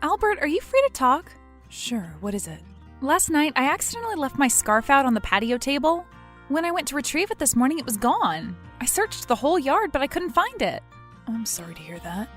Albert, are you free to talk? Sure, what is it? Last night, I accidentally left my scarf out on the patio table. When I went to retrieve it this morning, it was gone. I searched the whole yard, but I couldn't find it. I'm sorry to hear that.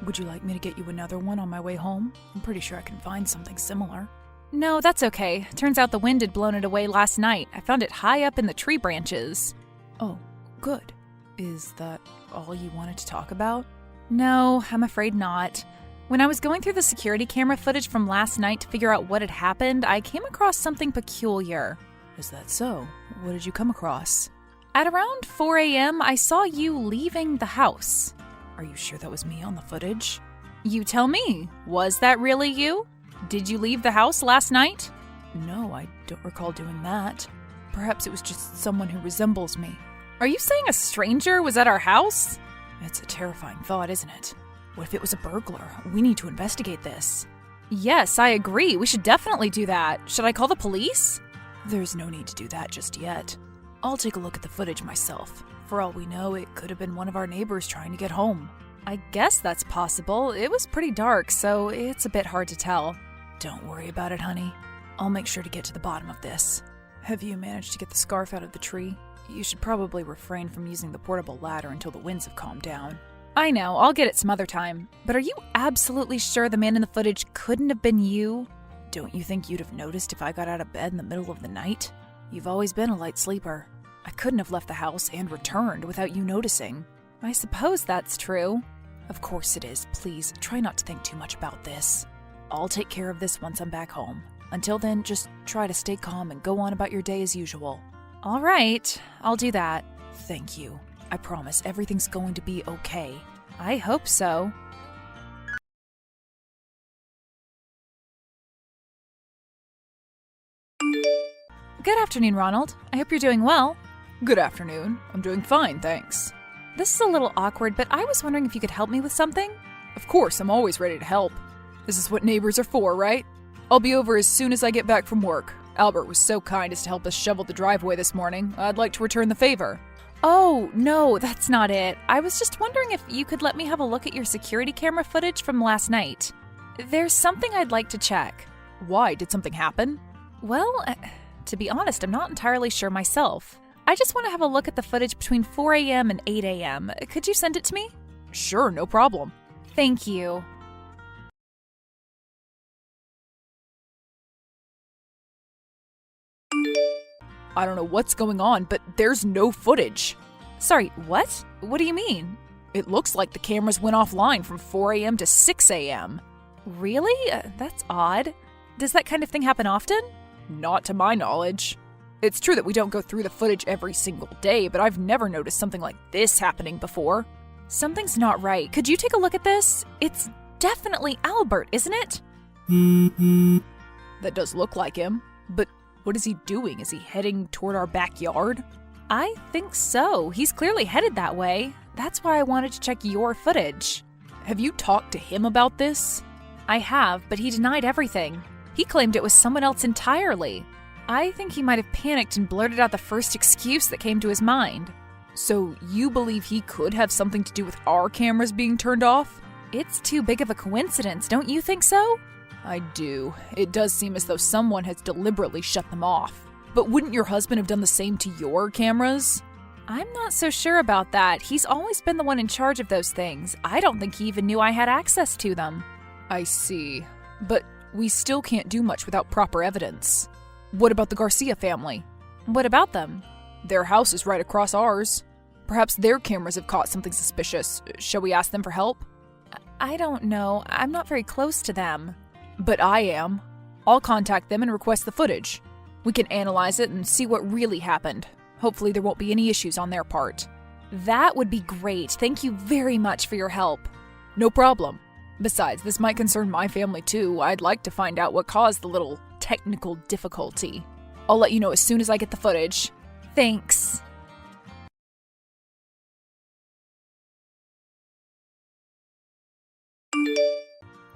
Would you like me to get you another one on my way home? I'm pretty sure I can find something similar. No, that's okay. Turns out the wind had blown it away last night. I found it high up in the tree branches. Oh, good. Is that all you wanted to talk about? No, I'm afraid not. When I was going through the security camera footage from last night to figure out what had happened, I came across something peculiar. Is that so? What did you come across? At around 4 a.m., I saw you leaving the house. Are you sure that was me on the footage? You tell me. Was that really you? Did you leave the house last night? No, I don't recall doing that. Perhaps it was just someone who resembles me. Are you saying a stranger was at our house? It's a terrifying thought, isn't it? What if it was a burglar? We need to investigate this. Yes, I agree. We should definitely do that. Should I call the police? There's no need to do that just yet. I'll take a look at the footage myself. For all we know, it could have been one of our neighbors trying to get home. I guess that's possible. It was pretty dark, so it's a bit hard to tell. Don't worry about it, honey. I'll make sure to get to the bottom of this. Have you managed to get the scarf out of the tree? You should probably refrain from using the portable ladder until the winds have calmed down. I know, I'll get it some other time. But are you absolutely sure the man in the footage couldn't have been you? Don't you think you'd have noticed if I got out of bed in the middle of the night? You've always been a light sleeper. I couldn't have left the house and returned without you noticing. I suppose that's true. Of course it is. Please, try not to think too much about this. I'll take care of this once I'm back home. Until then, just try to stay calm and go on about your day as usual. All right, I'll do that. Thank you. I promise everything's going to be okay. I hope so. Good afternoon, Ronald. I hope you're doing well. Good afternoon. I'm doing fine, thanks. This is a little awkward, but I was wondering if you could help me with something? Of course, I'm always ready to help. This is what neighbors are for, right? I'll be over as soon as I get back from work. Albert was so kind as to help us shovel the driveway this morning. I'd like to return the favor. Oh, no, that's not it. I was just wondering if you could let me have a look at your security camera footage from last night. There's something I'd like to check. Why? Did something happen? Well, to be honest, I'm not entirely sure myself. I just want to have a look at the footage between 4 a.m. and 8 a.m. Could you send it to me? Sure, no problem. Thank you. I don't know what's going on, but there's no footage. Sorry, what? What do you mean? It looks like the cameras went offline from 4 a.m. to 6 a.m. Really? That's odd. Does that kind of thing happen often? Not to my knowledge. It's true that we don't go through the footage every single day, but I've never noticed something like this happening before. Something's not right. Could you take a look at this? It's definitely Albert, isn't it? That does look like him, but what is he doing? Is he heading toward our backyard? I think so. He's clearly headed that way. That's why I wanted to check your footage. Have you talked to him about this? I have, but he denied everything. He claimed it was someone else entirely. I think he might have panicked and blurted out the first excuse that came to his mind. So you believe he could have something to do with our cameras being turned off? It's too big of a coincidence, don't you think so? I do. It does seem as though someone has deliberately shut them off. But wouldn't your husband have done the same to your cameras? I'm not so sure about that. He's always been the one in charge of those things. I don't think he even knew I had access to them. I see. But we still can't do much without proper evidence. What about the Garcia family? What about them? Their house is right across ours. Perhaps their cameras have caught something suspicious. Shall we ask them for help? I don't know. I'm not very close to them. But I am. I'll contact them and request the footage. We can analyze it and see what really happened. Hopefully there won't be any issues on their part. That would be great. Thank you very much for your help. No problem. Besides, this might concern my family too. I'd like to find out what caused the little technical difficulty. I'll let you know as soon as I get the footage. Thanks.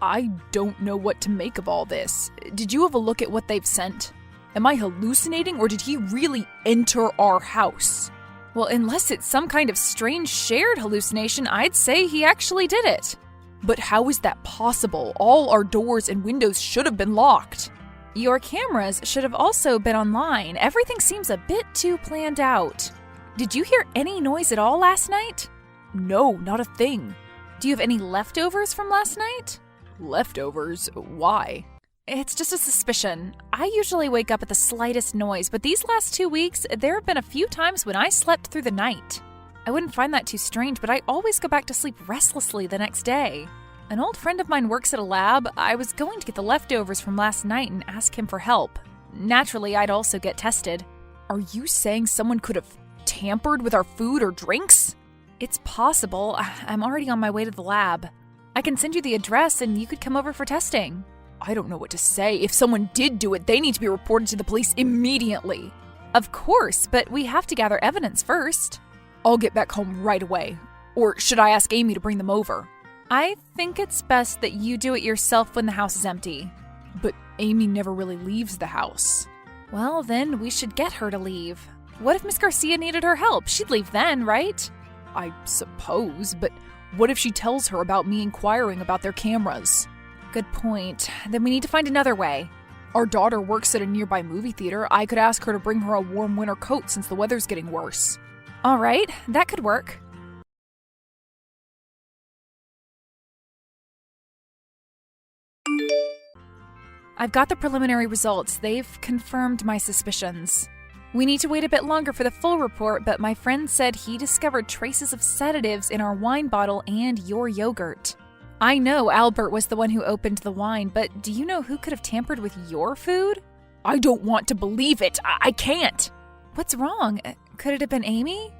I don't know what to make of all this. Did you have a look at what they've sent? Am I hallucinating, or did he really enter our house? Well, unless it's some kind of strange shared hallucination, I'd say he actually did it. But how is that possible? All our doors and windows should have been locked. Your cameras should have also been online. Everything seems a bit too planned out. Did you hear any noise at all last night? No, not a thing. Do you have any leftovers from last night? Leftovers? Why? It's just a suspicion. I usually wake up at the slightest noise, but these last 2 weeks, there have been a few times when I slept through the night. I wouldn't find that too strange, but I always go back to sleep restlessly the next day. An old friend of mine works at a lab. I was going to get the leftovers from last night and ask him for help. Naturally, I'd also get tested. Are you saying someone could have tampered with our food or drinks? It's possible. I'm already on my way to the lab. I can send you the address and you could come over for testing. I don't know what to say. If someone did do it, they need to be reported to the police immediately. Of course, but we have to gather evidence first. I'll get back home right away. Or should I ask Amy to bring them over? I think it's best that you do it yourself when the house is empty. But Amy never really leaves the house. Well, then we should get her to leave. What if Miss Garcia needed her help? She'd leave then, right? I suppose, but what if she tells her about me inquiring about their cameras? Good point. Then we need to find another way. Our daughter works at a nearby movie theater. I could ask her to bring her a warm winter coat since the weather's getting worse. All right, that could work. I've got the preliminary results. They've confirmed my suspicions. We need to wait a bit longer for the full report, but my friend said he discovered traces of sedatives in our wine bottle and your yogurt. I know Albert was the one who opened the wine, but do you know who could have tampered with your food? I don't want to believe it. I can't. What's wrong? Could it have been Amy?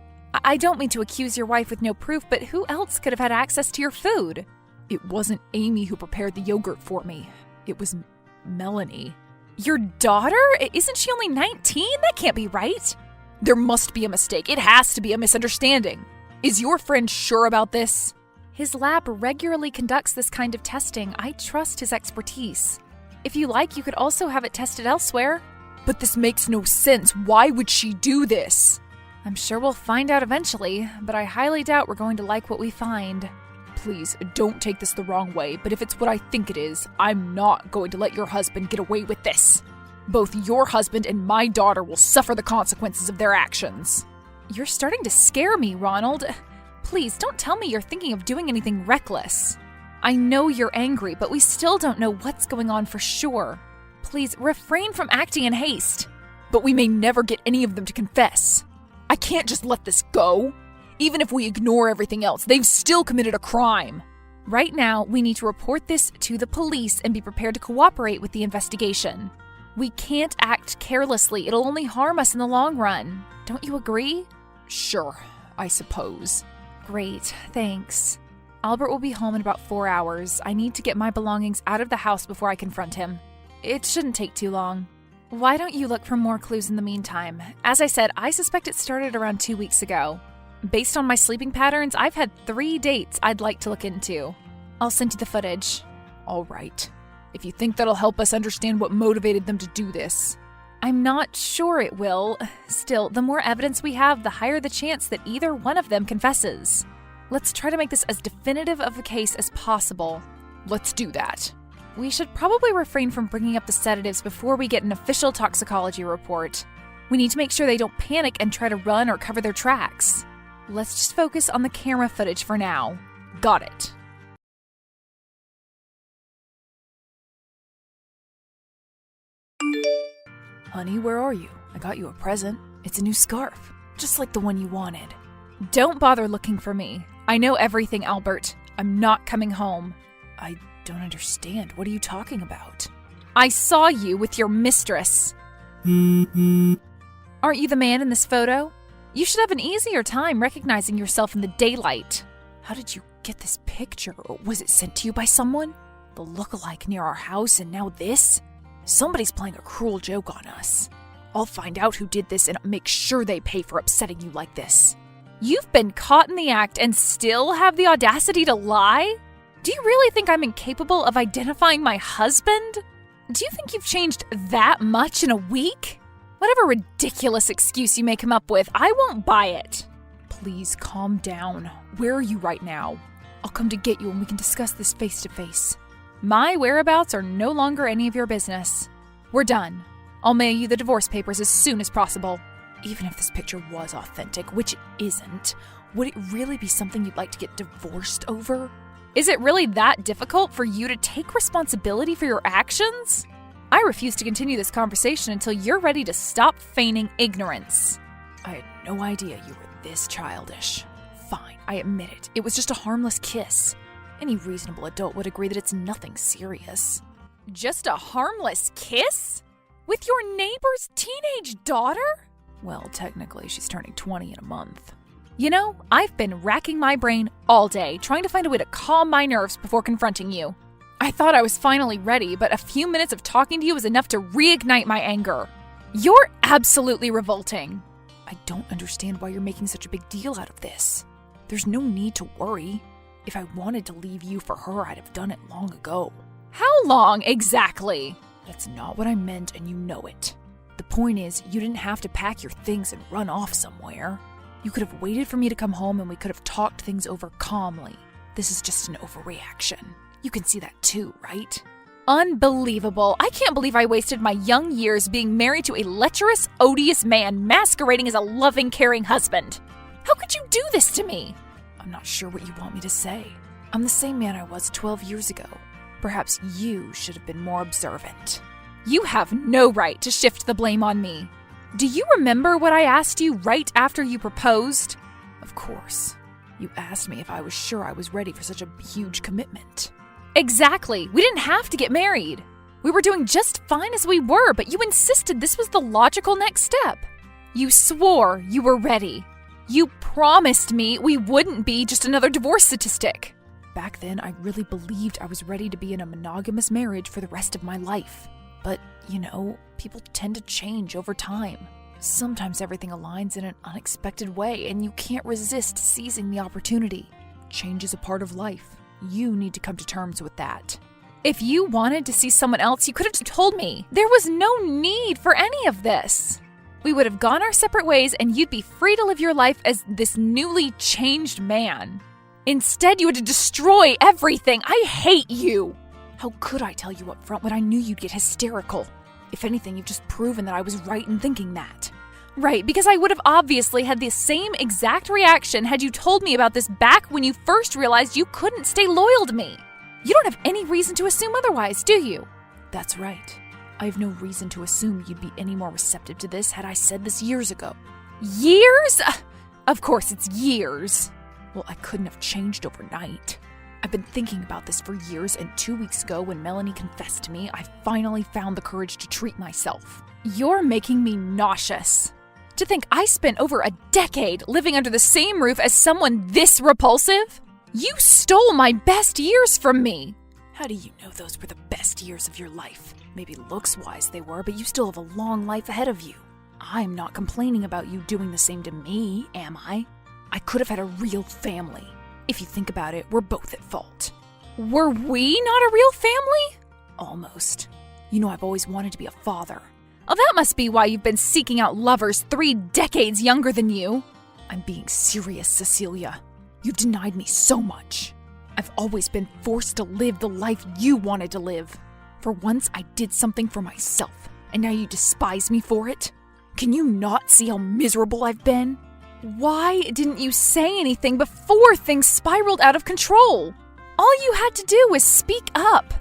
I don't mean to accuse your wife with no proof, but who else could have had access to your food? It wasn't Amy who prepared the yogurt for me. It was Melanie. Your daughter? Isn't she only 19? That can't be right. There must be a mistake. It has to be a misunderstanding. Is your friend sure about this? His lab regularly conducts this kind of testing. I trust his expertise. If you like, you could also have it tested elsewhere. But this makes no sense. Why would she do this? I'm sure we'll find out eventually, but I highly doubt we're going to like what we find. Please, don't take this the wrong way, but if it's what I think it is, I'm not going to let your husband get away with this. Both your husband and my daughter will suffer the consequences of their actions. You're starting to scare me, Ronald. Please, don't tell me you're thinking of doing anything reckless. I know you're angry, but we still don't know what's going on for sure. Please, refrain from acting in haste. But we may never get any of them to confess. I can't just let this go. Even if we ignore everything else, they've still committed a crime. Right now, we need to report this to the police and be prepared to cooperate with the investigation. We can't act carelessly. It'll only harm us in the long run. Don't you agree? Sure, I suppose. Great, thanks. Albert will be home in about 4 hours. I need to get my belongings out of the house before I confront him. It shouldn't take too long. Why don't you look for more clues in the meantime? As I said, I suspect it started around 2 weeks ago. Based on my sleeping patterns, I've had 3 dates I'd like to look into. I'll send you the footage. All right. If you think that'll help us understand what motivated them to do this. I'm not sure it will. Still, the more evidence we have, the higher the chance that either one of them confesses. Let's try to make this as definitive of a case as possible. Let's do that. We should probably refrain from bringing up the sedatives before we get an official toxicology report. We need to make sure they don't panic and try to run or cover their tracks. Let's just focus on the camera footage for now. Got it. Honey, where are you? I got you a present. It's a new scarf, just like the one you wanted. Don't bother looking for me. I know everything, Albert. I'm not coming home. I don't understand. What are you talking about? I saw you with your mistress. Aren't you the man in this photo? You should have an easier time recognizing yourself in the daylight. How did you get this picture? Was it sent to you by someone? The look-alike near our house and now this? Somebody's playing a cruel joke on us. I'll find out who did this and make sure they pay for upsetting you like this. You've been caught in the act and still have the audacity to lie? Do you really think I'm incapable of identifying my husband? Do you think you've changed that much in a week? Whatever ridiculous excuse you may come up with, I won't buy it. Please calm down. Where are you right now? I'll come to get you and we can discuss this face to face. My whereabouts are no longer any of your business. We're done. I'll mail you the divorce papers as soon as possible. Even if this picture was authentic, which it isn't, would it really be something you'd like to get divorced over? Is it really that difficult for you to take responsibility for your actions? I refuse to continue this conversation until you're ready to stop feigning ignorance. I had no idea you were this childish. Fine, I admit it. It was just a harmless kiss. Any reasonable adult would agree that it's nothing serious. Just a harmless kiss? With your neighbor's teenage daughter? Well, technically, she's turning 20 in a month. You know, I've been racking my brain all day trying to find a way to calm my nerves before confronting you. I thought I was finally ready, but a few minutes of talking to you was enough to reignite my anger. You're absolutely revolting. I don't understand why you're making such a big deal out of this. There's no need to worry. If I wanted to leave you for her, I'd have done it long ago. How long exactly? That's not what I meant, and you know it. The point is, you didn't have to pack your things and run off somewhere. You could have waited for me to come home and we could have talked things over calmly. This is just an overreaction. You can see that too, right? Unbelievable. I can't believe I wasted my young years being married to a lecherous, odious man masquerading as a loving, caring husband. How could you do this to me? I'm not sure what you want me to say. I'm the same man I was 12 years ago. Perhaps you should have been more observant. You have no right to shift the blame on me. Do you remember what I asked you right after you proposed? Of course. You asked me if I was sure I was ready for such a huge commitment. Exactly. We didn't have to get married. We were doing just fine as we were, but you insisted this was the logical next step. You swore you were ready. You promised me we wouldn't be just another divorce statistic. Back then, I really believed I was ready to be in a monogamous marriage for the rest of my life. But, you know, people tend to change over time. Sometimes everything aligns in an unexpected way, and you can't resist seizing the opportunity. Change is a part of life. You need to come to terms with that. If you wanted to see someone else, you could have just told me. There was no need for any of this. We would have gone our separate ways, and you'd be free to live your life as this newly changed man. Instead, you had to destroy everything. I hate you. How could I tell you up front when I knew you'd get hysterical? If anything, you've just proven that I was right in thinking that. Right, because I would have obviously had the same exact reaction had you told me about this back when you first realized you couldn't stay loyal to me. You don't have any reason to assume otherwise, do you? That's right. I have no reason to assume you'd be any more receptive to this had I said this years ago. Years? Of course it's years. Well, I couldn't have changed overnight. I've been thinking about this for years, and 2 weeks ago when Melanie confessed to me, I finally found the courage to treat myself. You're making me nauseous. To think I spent over a decade living under the same roof as someone this repulsive? You stole my best years from me. How do you know those were the best years of your life? Maybe looks-wise they were, but you still have a long life ahead of you. I'm not complaining about you doing the same to me, am I? I could have had a real family. If you think about it, we're both at fault. Were we not a real family? Almost. You know I've always wanted to be a father. Oh, that must be why you've been seeking out lovers 3 decades younger than you. I'm being serious, Cecilia. You denied me so much. I've always been forced to live the life you wanted to live. For once, I did something for myself, and now you despise me for it? Can you not see how miserable I've been? Why didn't you say anything before things spiraled out of control? All you had to do was speak up.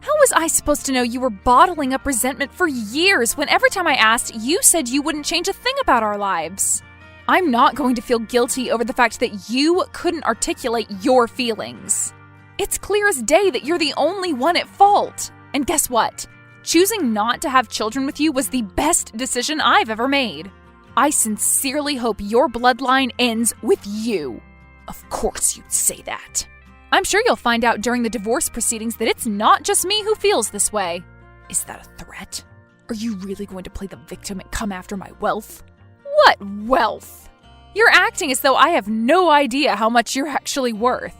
How was I supposed to know you were bottling up resentment for years when every time I asked, you said you wouldn't change a thing about our lives? I'm not going to feel guilty over the fact that you couldn't articulate your feelings. It's clear as day that you're the only one at fault. And guess what? Choosing not to have children with you was the best decision I've ever made. I sincerely hope your bloodline ends with you. Of course you'd say that. I'm sure you'll find out during the divorce proceedings that it's not just me who feels this way. Is that a threat? Are you really going to play the victim and come after my wealth? What wealth? You're acting as though I have no idea how much you're actually worth.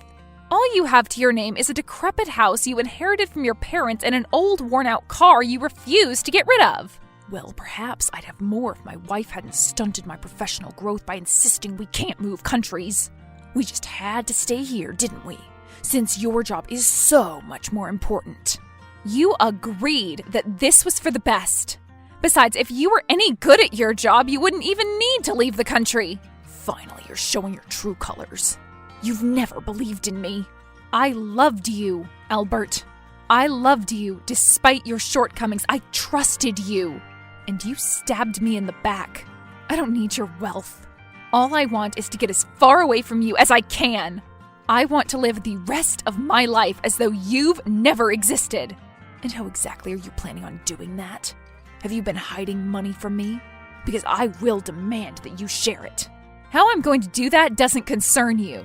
All you have to your name is a decrepit house you inherited from your parents and an old worn-out car you refuse to get rid of. Well, perhaps I'd have more if my wife hadn't stunted my professional growth by insisting we can't move countries. We just had to stay here, didn't we? since your job is so much more important. You agreed that this was for the best. Besides, if you were any good at your job, you wouldn't even need to leave the country. Finally, you're showing your true colors. You've never believed in me. I loved you, Albert. I loved you despite your shortcomings. I trusted you. And you stabbed me in the back. I don't need your wealth. All I want is to get as far away from you as I can. I want to live the rest of my life as though you've never existed. And how exactly are you planning on doing that? Have you been hiding money from me? Because I will demand that you share it. How I'm going to do that doesn't concern you.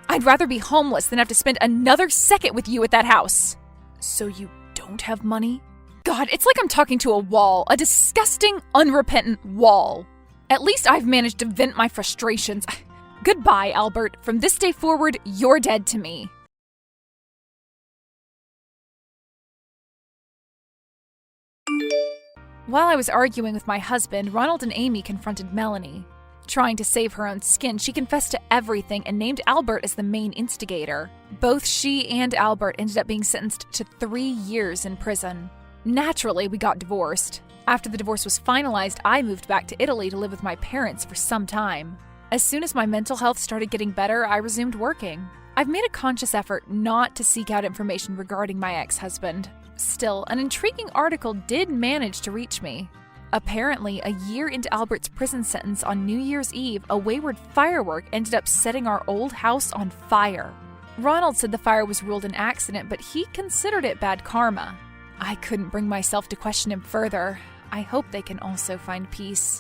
I'd rather be homeless than have to spend another second with you at that house. So you don't have money? God, it's like I'm talking to a wall, a disgusting, unrepentant wall. At least I've managed to vent my frustrations. Goodbye, Albert. From this day forward, you're dead to me. While I was arguing with my husband, Ronald and Amy confronted Melanie. Trying to save her own skin, she confessed to everything and named Albert as the main instigator. Both she and Albert ended up being sentenced to 3 years in prison. Naturally, we got divorced. After the divorce was finalized, I moved back to Italy to live with my parents for some time. As soon as my mental health started getting better, I resumed working. I've made a conscious effort not to seek out information regarding my ex-husband. Still, an intriguing article did manage to reach me. Apparently, a year into Albert's prison sentence on New Year's Eve, a wayward firework ended up setting our old house on fire. Ronald said the fire was ruled an accident, but he considered it bad karma. I couldn't bring myself to question him further. I hope they can also find peace.